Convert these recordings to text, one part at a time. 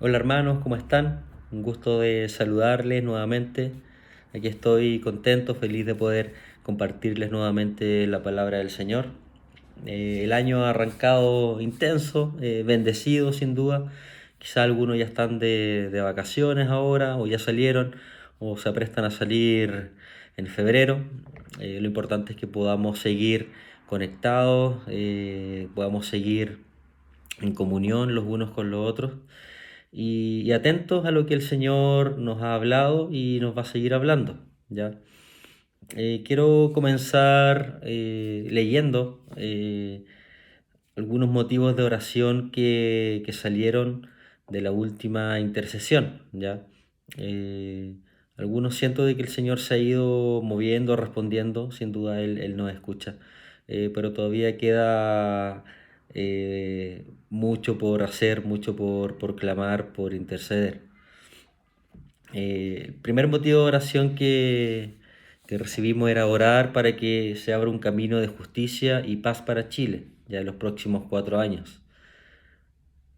Hola hermanos, ¿cómo están? Un gusto de saludarles nuevamente. Aquí estoy contento, feliz de poder compartirles nuevamente la palabra del Señor. El año ha arrancado intenso, bendecido sin duda. Quizá algunos ya están de vacaciones ahora, o ya salieron, o se aprestan a salir en febrero. Lo importante es que podamos seguir conectados, podamos seguir en comunión los unos con los otros y atentos a lo que el Señor nos ha hablado y nos va a seguir hablando, ¿ya? Quiero comenzar leyendo algunos motivos de oración que salieron de la última intercesión, ¿ya? Eh, Algunos siento de que el Señor se ha ido moviendo, respondiendo, sin duda Él nos escucha, pero todavía queda mucho por hacer, mucho por clamar, por interceder. El primer motivo de oración que recibimos era orar para que se abra un camino de justicia y paz para Chile, ya en los próximos 4 años.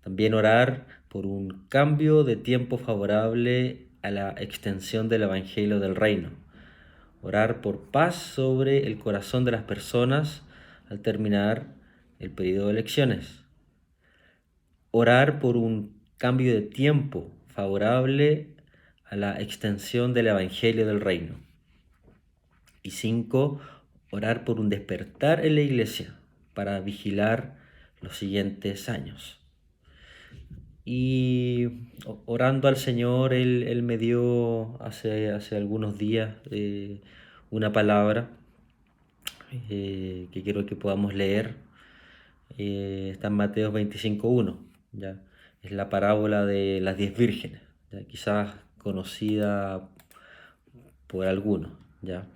También orar por un cambio de tiempo favorable a la extensión del Evangelio del Reino. Orar por paz sobre el corazón de las personas al terminar el periodo de elecciones. Orar por un cambio de tiempo favorable a la extensión del Evangelio del Reino. Y 5, orar por un despertar en la iglesia para vigilar los siguientes años. Y orando al Señor, Él me dio hace algunos días una palabra que quiero que podamos leer. Está en Mateo 25:1, ¿ya? Es la parábola de las 10 vírgenes, ¿ya? Quizás conocida por algunos, ¿ya?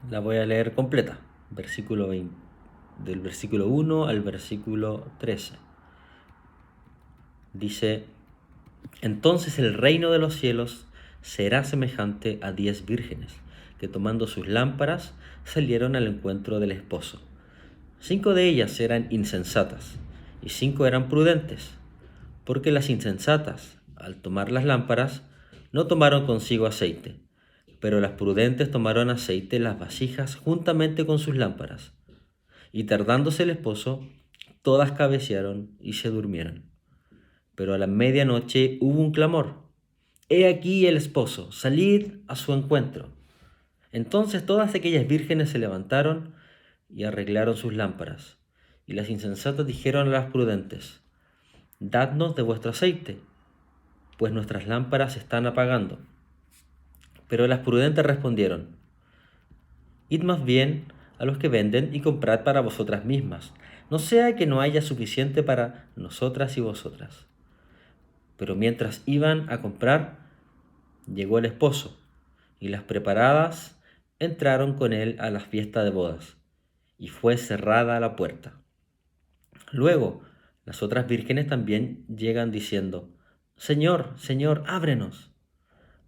La voy a leer completa, versículo 20, del versículo 1 al versículo 13. Dice: Entonces el reino de los cielos será semejante a 10 vírgenes, que tomando sus lámparas salieron al encuentro del esposo. 5 de ellas eran insensatas y 5 eran prudentes, porque las insensatas, al tomar las lámparas, no tomaron consigo aceite, pero las prudentes tomaron aceite en las vasijas juntamente con sus lámparas. Y tardándose el esposo, todas cabecearon y se durmieron. Pero a la medianoche hubo un clamor: He aquí el esposo, salid a su encuentro. Entonces todas aquellas vírgenes se levantaron y arreglaron sus lámparas. Y las insensatas dijeron a las prudentes: Dadnos de vuestro aceite, pues nuestras lámparas se están apagando. Pero las prudentes respondieron: Id más bien a los que venden y comprad para vosotras mismas, no sea que no haya suficiente para nosotras y vosotras. Pero mientras iban a comprar, llegó el esposo, y las preparadas entraron con él a la fiesta de bodas, y fue cerrada la puerta. Luego, las otras vírgenes también llegan diciendo: Señor, Señor, ábrenos.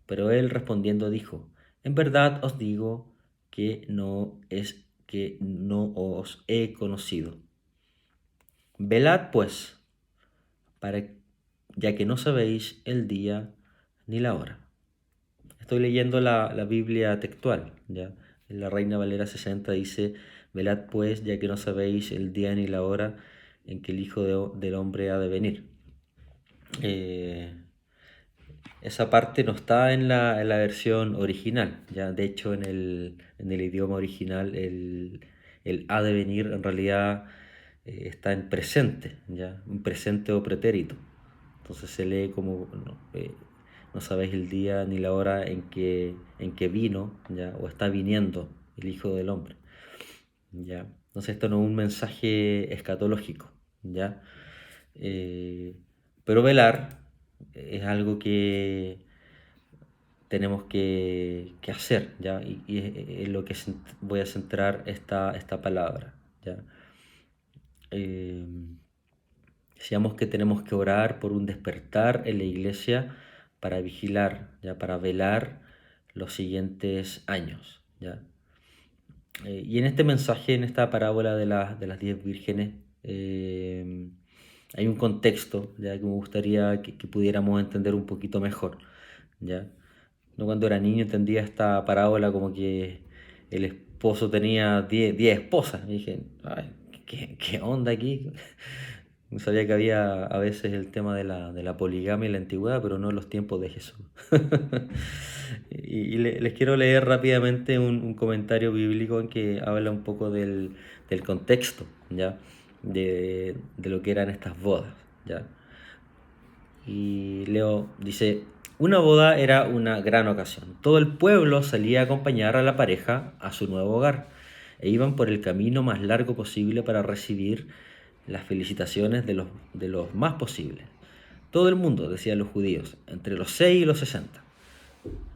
Pero él respondiendo dijo: En verdad os digo que no os he conocido. Velad pues, para, ya que no sabéis el día ni la hora. Estoy leyendo la Biblia textual, ¿ya? En la Reina Valera 60 dice: Velad pues, ya que no sabéis el día ni la hora en que el Hijo del Hombre ha de venir. Eh, Esa parte no está en la versión original, ¿ya? De hecho, en el idioma original el ha de venir en realidad está en presente, ¿ya? Un presente o pretérito. Entonces se lee como: no sabéis el día ni la hora en que vino, ¿ya? O está viniendo el Hijo del Hombre, ¿ya? Entonces esto no es un mensaje escatológico, ¿ya? Eh, pero velar es algo que tenemos que hacer, ¿ya? Y es lo que voy a centrar esta palabra, ¿ya? Eh, Decíamos que tenemos que orar por un despertar en la iglesia para vigilar, ¿ya? Para velar los siguientes años, ¿ya? Y en este mensaje, en esta parábola de las 10 vírgenes, hay un contexto ya que me gustaría que pudiéramos entender un poquito mejor, ¿ya? No, cuando era niño entendía esta parábola como que el esposo tenía 10 esposas. Y dije, ay, ¿qué onda aquí? No sabía que había a veces el tema de la poligamia en la antigüedad, pero no en los tiempos de Jesús. Les quiero leer rápidamente un comentario bíblico en que habla un poco del contexto, ¿ya? De lo que eran estas bodas, ¿ya? Y Leo dice, una boda era una gran ocasión. Todo el pueblo salía a acompañar a la pareja a su nuevo hogar e iban por el camino más largo posible para recibir las felicitaciones de los más posibles. Todo el mundo, decían los judíos, entre los 6 y los 60,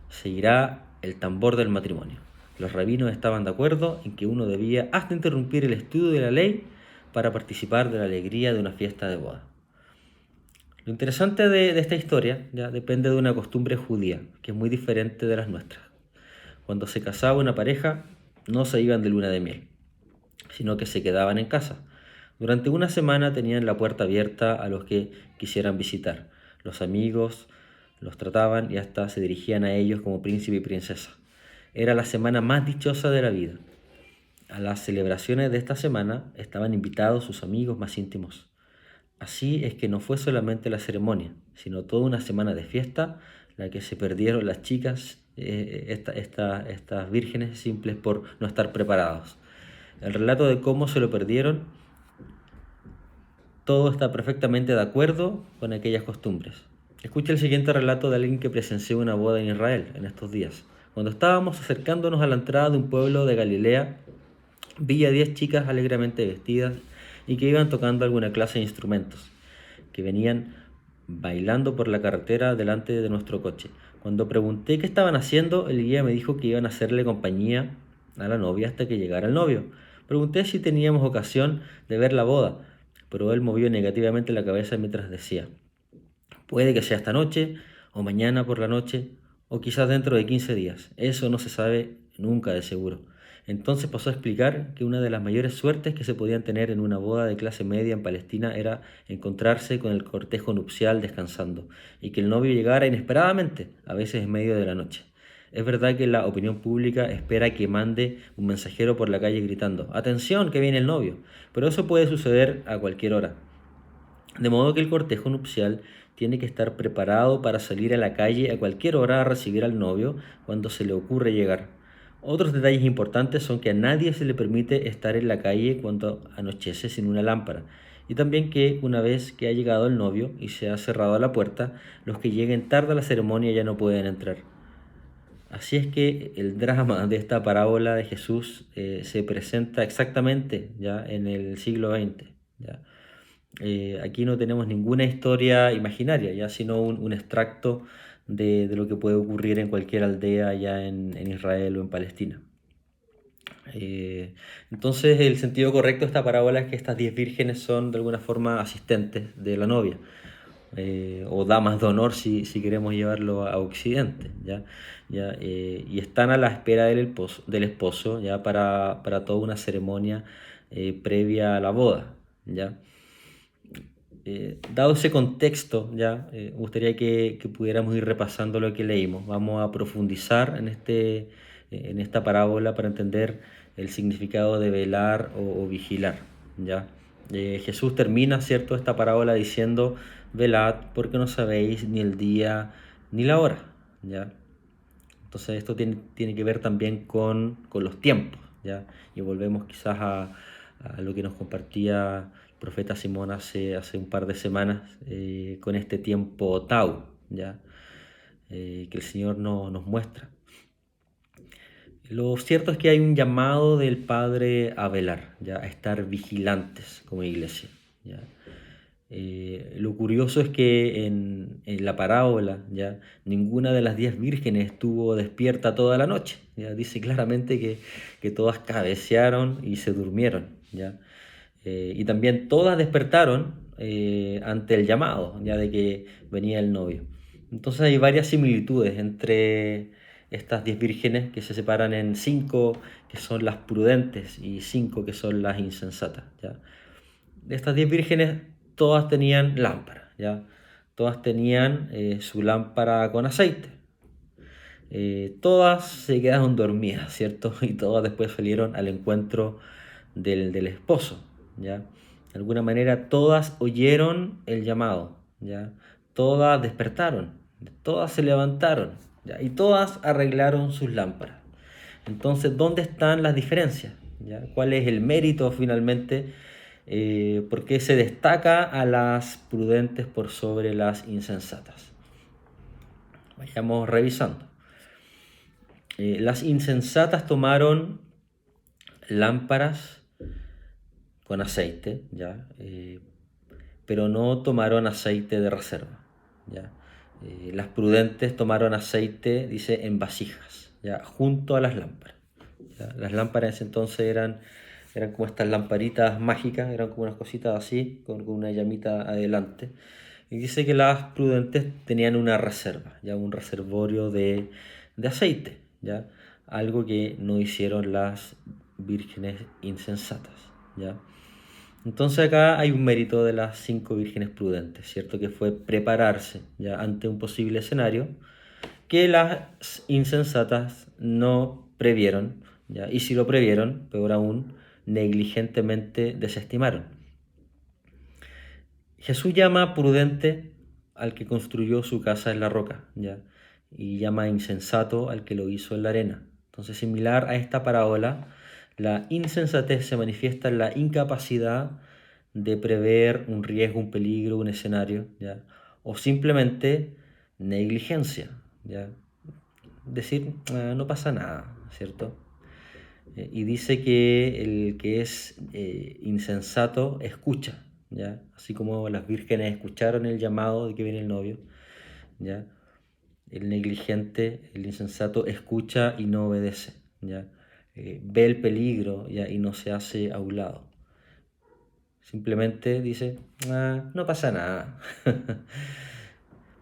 seguirá el tambor del matrimonio. Los rabinos estaban de acuerdo en que uno debía hasta interrumpir el estudio de la ley para participar de la alegría de una fiesta de boda. Lo interesante de esta historia ya depende de una costumbre judía, que es muy diferente de las nuestras. Cuando se casaba una pareja, no se iban de luna de miel, sino que se quedaban en casa. Durante una semana tenían la puerta abierta a los que quisieran visitar. Los amigos los trataban y hasta se dirigían a ellos como príncipe y princesa. Era la semana más dichosa de la vida. A las celebraciones de esta semana estaban invitados sus amigos más íntimos. Así es que no fue solamente la ceremonia, sino toda una semana de fiesta la que se perdieron las chicas, estas vírgenes simples por no estar preparados. El relato de cómo se lo perdieron, todo está perfectamente de acuerdo con aquellas costumbres. Escucha el siguiente relato de alguien que presenció una boda en Israel en estos días. Cuando estábamos acercándonos a la entrada de un pueblo de Galilea, vi a 10 chicas alegremente vestidas y que iban tocando alguna clase de instrumentos, que venían bailando por la carretera delante de nuestro coche. Cuando pregunté qué estaban haciendo, el guía me dijo que iban a hacerle compañía a la novia hasta que llegara el novio. Pregunté si teníamos ocasión de ver la boda, pero él movió negativamente la cabeza mientras decía, puede que sea esta noche, o mañana por la noche, o quizás dentro de 15 días. Eso no se sabe nunca de seguro. Entonces pasó a explicar que una de las mayores suertes que se podían tener en una boda de clase media en Palestina era encontrarse con el cortejo nupcial descansando, y que el novio llegara inesperadamente, a veces en medio de la noche. Es verdad que la opinión pública espera que mande un mensajero por la calle gritando, ¡atención, que viene el novio! Pero eso puede suceder a cualquier hora. De modo que el cortejo nupcial tiene que estar preparado para salir a la calle a cualquier hora a recibir al novio cuando se le ocurre llegar. Otros detalles importantes son que a nadie se le permite estar en la calle cuando anochece sin una lámpara, y también que una vez que ha llegado el novio y se ha cerrado la puerta, los que lleguen tarde a la ceremonia ya no pueden entrar. Así es que el drama de esta parábola de Jesús se presenta exactamente ya en el siglo XX. ¿Ya? Aquí no tenemos ninguna historia imaginaria, ya, sino un extracto de lo que puede ocurrir en cualquier aldea ya en Israel o en Palestina. Entonces el sentido correcto de esta parábola es que estas 10 vírgenes son de alguna forma asistentes de la novia, o damas de honor si queremos llevarlo a Occidente, ¿ya? Y están a la espera del esposo ¿ya? Para toda una ceremonia previa a la boda. ¿Ya? Dado ese contexto, ya me gustaría que pudiéramos ir repasando lo que leímos. Vamos a profundizar en esta parábola para entender el significado de velar o vigilar. ¿Ya? Jesús termina, ¿cierto?, esta parábola diciendo, velad porque no sabéis ni el día ni la hora. ¿Ya? Entonces esto tiene que ver también con los tiempos. ¿Ya? Y volvemos quizás a lo que nos compartía el profeta Simón hace un par de semanas con este tiempo Tau, ¿ya? Que el Señor nos muestra. Lo cierto es que hay un llamado del Padre a velar, ¿ya? A estar vigilantes como iglesia. ¿Ya? Lo curioso es que en la parábola ¿ya? Ninguna de las 10 vírgenes estuvo despierta toda la noche. ¿Ya? Dice claramente que todas cabecearon y se durmieron. ¿Ya? Y también todas despertaron ante el llamado ya de que venía el novio. Entonces hay varias similitudes entre estas 10 vírgenes que se separan en 5 que son las prudentes y 5 que son las insensatas. ¿Ya? De estas 10 vírgenes, todas tenían lámpara, ¿ya? Todas tenían su lámpara con aceite. Todas se quedaron dormidas, ¿cierto? Y todas después salieron al encuentro del esposo, ¿ya? De alguna manera todas oyeron el llamado, ¿ya? Todas despertaron, todas se levantaron, ¿ya? Y todas arreglaron sus lámparas. Entonces, ¿dónde están las diferencias? ¿Ya? ¿Cuál es el mérito finalmente? ¿Por qué se destaca a las prudentes por sobre las insensatas? Vayamos revisando. Las insensatas tomaron lámparas con aceite, ¿ya? Pero no tomaron aceite de reserva, ¿ya? Las prudentes tomaron aceite, dice, en vasijas, ¿ya? Junto a las lámparas, ¿ya? Las lámparas en ese entonces eran como estas lamparitas mágicas, eran como unas cositas así, con una llamita adelante. Y dice que las prudentes tenían una reserva, ya un reservorio de aceite, ya algo que no hicieron las vírgenes insensatas, ya. Entonces acá hay un mérito de las 5 vírgenes prudentes, ¿cierto? Que fue prepararse ya ante un posible escenario que las insensatas no previeron, ¿ya? Y si lo previeron, peor aún, negligentemente desestimaron. Jesús llama prudente al que construyó su casa en la roca, ¿ya? Y llama insensato al que lo hizo en la arena. Entonces, similar a esta parábola, la insensatez se manifiesta en la incapacidad de prever un riesgo, un peligro, un escenario, ¿ya? O simplemente negligencia, ¿ya? Decir, no pasa nada, ¿cierto? Y dice que el que es insensato escucha, ¿ya? Así como las vírgenes escucharon el llamado de que viene el novio, ¿ya? El negligente, el insensato, escucha y no obedece, ¿ya? Ve el peligro, ¿ya? Y no se hace a un lado. Simplemente dice, no pasa nada.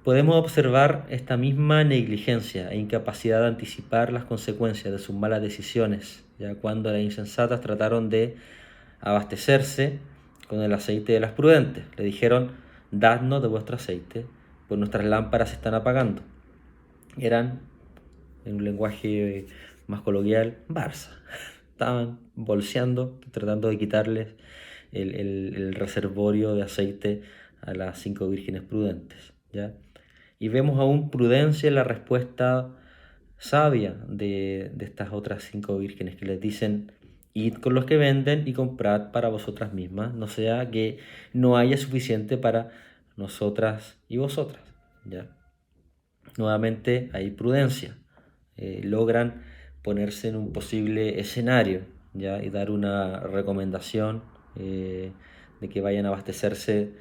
Podemos observar esta misma negligencia e incapacidad de anticipar las consecuencias de sus malas decisiones, ya cuando las insensatas trataron de abastecerse con el aceite de las prudentes. Le dijeron, dadnos de vuestro aceite, pues nuestras lámparas se están apagando. Eran, en un lenguaje más coloquial, Barça. Estaban bolseando, tratando de quitarles el reservorio de aceite a las 5 vírgenes prudentes, ¿ya? Y vemos aún prudencia en la respuesta sabia de estas otras 5 vírgenes que les dicen, id con los que venden y comprad para vosotras mismas, no sea que no haya suficiente para nosotras y vosotras, ¿ya? Nuevamente hay prudencia, logran ponerse en un posible escenario, ¿ya? Y dar una recomendación de que vayan a abastecerse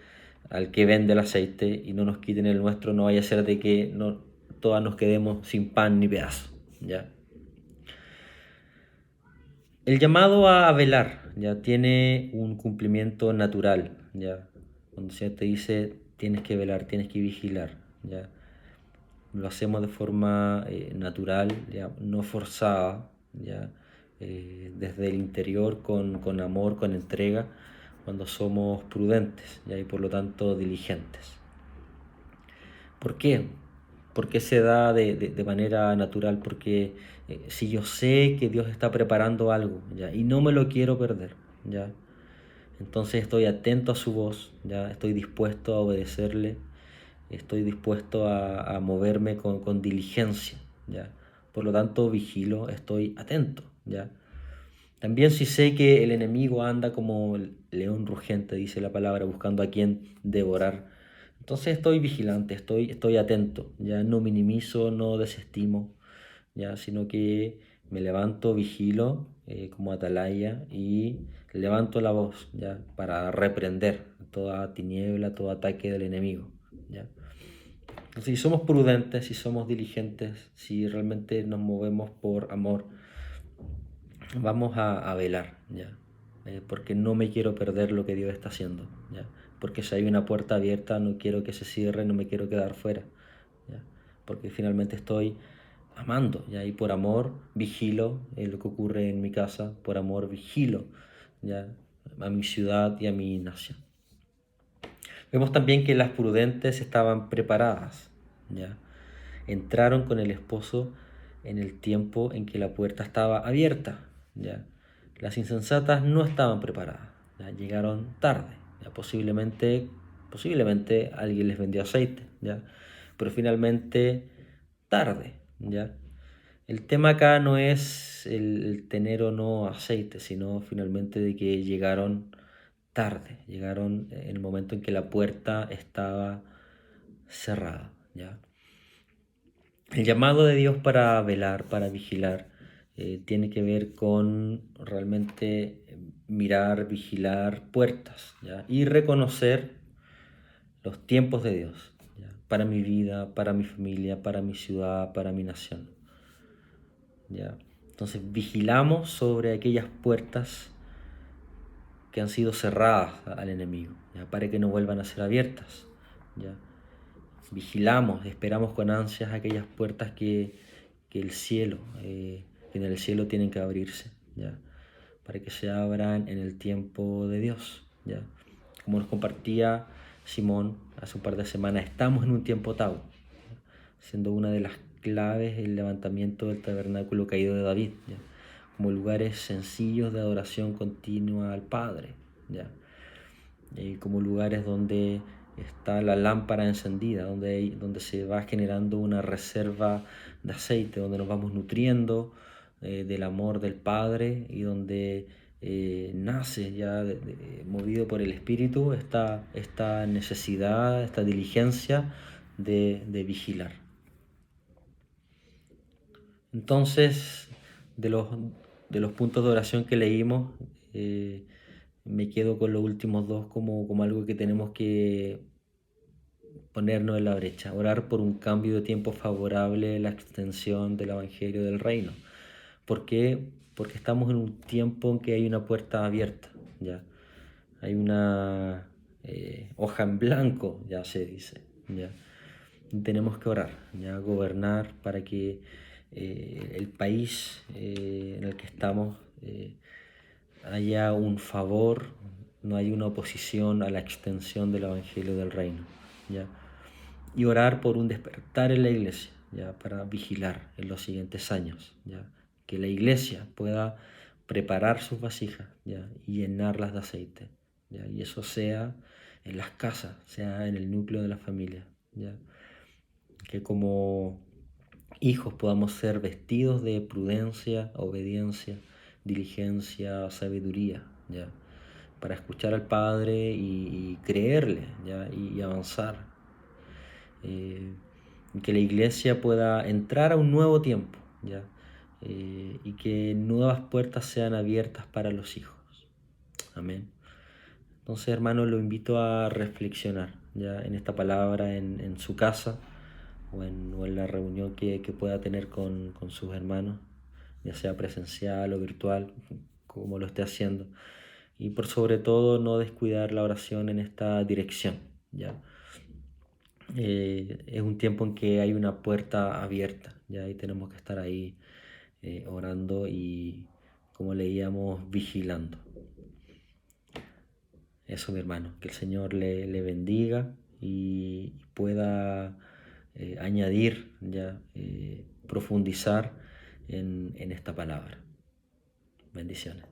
al que vende el aceite y no nos quiten el nuestro, no vaya a ser de que no, todas nos quedemos sin pan ni pedazo, ¿ya? El llamado a velar ya tiene un cumplimiento natural, ¿ya? Cuando el Señor te dice tienes que velar, tienes que vigilar, ¿ya? Lo hacemos de forma natural, ¿ya? No forzada, ¿ya? Desde el interior con amor, con entrega, cuando somos prudentes, ¿ya? Y por lo tanto diligentes. ¿Por qué? Porque se da de manera natural, porque si yo sé que Dios está preparando algo, ¿ya? Y no me lo quiero perder, ¿ya? Entonces estoy atento a su voz, ¿ya? Estoy dispuesto a obedecerle, estoy dispuesto a moverme con diligencia, ¿ya? Por lo tanto, vigilo, estoy atento, ¿ya? También si sé que el enemigo anda como el león rugente, dice la palabra, buscando a quien devorar. Entonces estoy vigilante, estoy atento, ya no minimizo, no desestimo, ya, sino que me levanto, vigilo como atalaya y levanto la voz, ya, para reprender toda tiniebla, todo ataque del enemigo, ya. Entonces, si somos prudentes, si somos diligentes, si realmente nos movemos por amor, vamos a velar, ¿ya? Porque no me quiero perder lo que Dios está haciendo, ¿ya? Porque si hay una puerta abierta, no quiero que se cierre, no me quiero quedar fuera, ¿ya? Porque finalmente estoy amando, ¿ya? Y por amor vigilo lo que ocurre en mi casa, por amor vigilo, ¿ya? A mi ciudad y a mi nación. Vemos también que las prudentes estaban preparadas, ¿ya? Entraron con el esposo en el tiempo en que la puerta estaba abierta, ¿ya? Las insensatas no estaban preparadas, ¿ya? Llegaron tarde, ¿ya? Posiblemente alguien les vendió aceite, ¿ya? Pero finalmente tarde, ¿ya? El tema acá no es el tener o no aceite, sino finalmente de que llegaron tarde, llegaron en el momento en que la puerta estaba cerrada, ¿ya? El llamado de Dios para velar, para vigilar, tiene que ver con realmente mirar, vigilar puertas, ¿ya? Y reconocer los tiempos de Dios, ¿ya? Para mi vida, para mi familia, para mi ciudad, para mi nación, ¿ya? Entonces vigilamos sobre aquellas puertas que han sido cerradas al enemigo, ¿ya? Para que no vuelvan a ser abiertas, ¿ya? Vigilamos, esperamos con ansias aquellas puertas que el cielo, que en el cielo tienen que abrirse, ¿ya? Para que se abran en el tiempo de Dios, ¿ya? Como nos compartía Simón hace un par de semanas, estamos en un tiempo Tau, ¿ya? Siendo una de las claves el levantamiento del tabernáculo caído de David, ¿ya? Como lugares sencillos de adoración continua al Padre, ¿ya? Como lugares donde está la lámpara encendida, donde se va generando una reserva de aceite, donde nos vamos nutriendo del amor del Padre y donde nace ya movido por el Espíritu esta necesidad, esta diligencia de vigilar. Entonces, de los, de los puntos de oración que leímos, me quedo con los últimos dos como algo que tenemos que ponernos en la brecha, orar por un cambio de tiempo favorable en la extensión del Evangelio del Reino. ¿Por qué? Porque estamos en un tiempo en que hay una puerta abierta, ¿ya? Hay una hoja en blanco, ya se dice, ¿ya? Tenemos que orar, ¿ya? Gobernar para que el país en el que estamos haya un favor, no hay una oposición a la extensión del Evangelio del Reino, ¿ya? Y orar por un despertar en la iglesia, ¿ya? Para vigilar en los siguientes años, ¿ya? Que la iglesia pueda preparar sus vasijas, ¿ya? Y llenarlas de aceite, ¿ya? Y eso sea en las casas, sea en el núcleo de la familia, ¿ya? Que como hijos podamos ser vestidos de prudencia, obediencia, diligencia, sabiduría, ¿ya? Para escuchar al Padre y creerle, ¿ya? Y avanzar. Que la iglesia pueda entrar a un nuevo tiempo, ¿ya? Y que nuevas puertas sean abiertas para los hijos. Amén. Entonces, hermano, lo invito a reflexionar, ¿ya? En esta palabra, en su casa o en la reunión que pueda tener con sus hermanos, ya sea presencial o virtual, como lo esté haciendo. Y por sobre todo, no descuidar la oración en esta dirección, ¿ya? Es un tiempo en que hay una puerta abierta, ¿ya? Y tenemos que estar ahí orando y, como leíamos, vigilando. Eso, mi hermano, que el Señor le bendiga y pueda añadir, ya, profundizar en esta palabra. Bendiciones.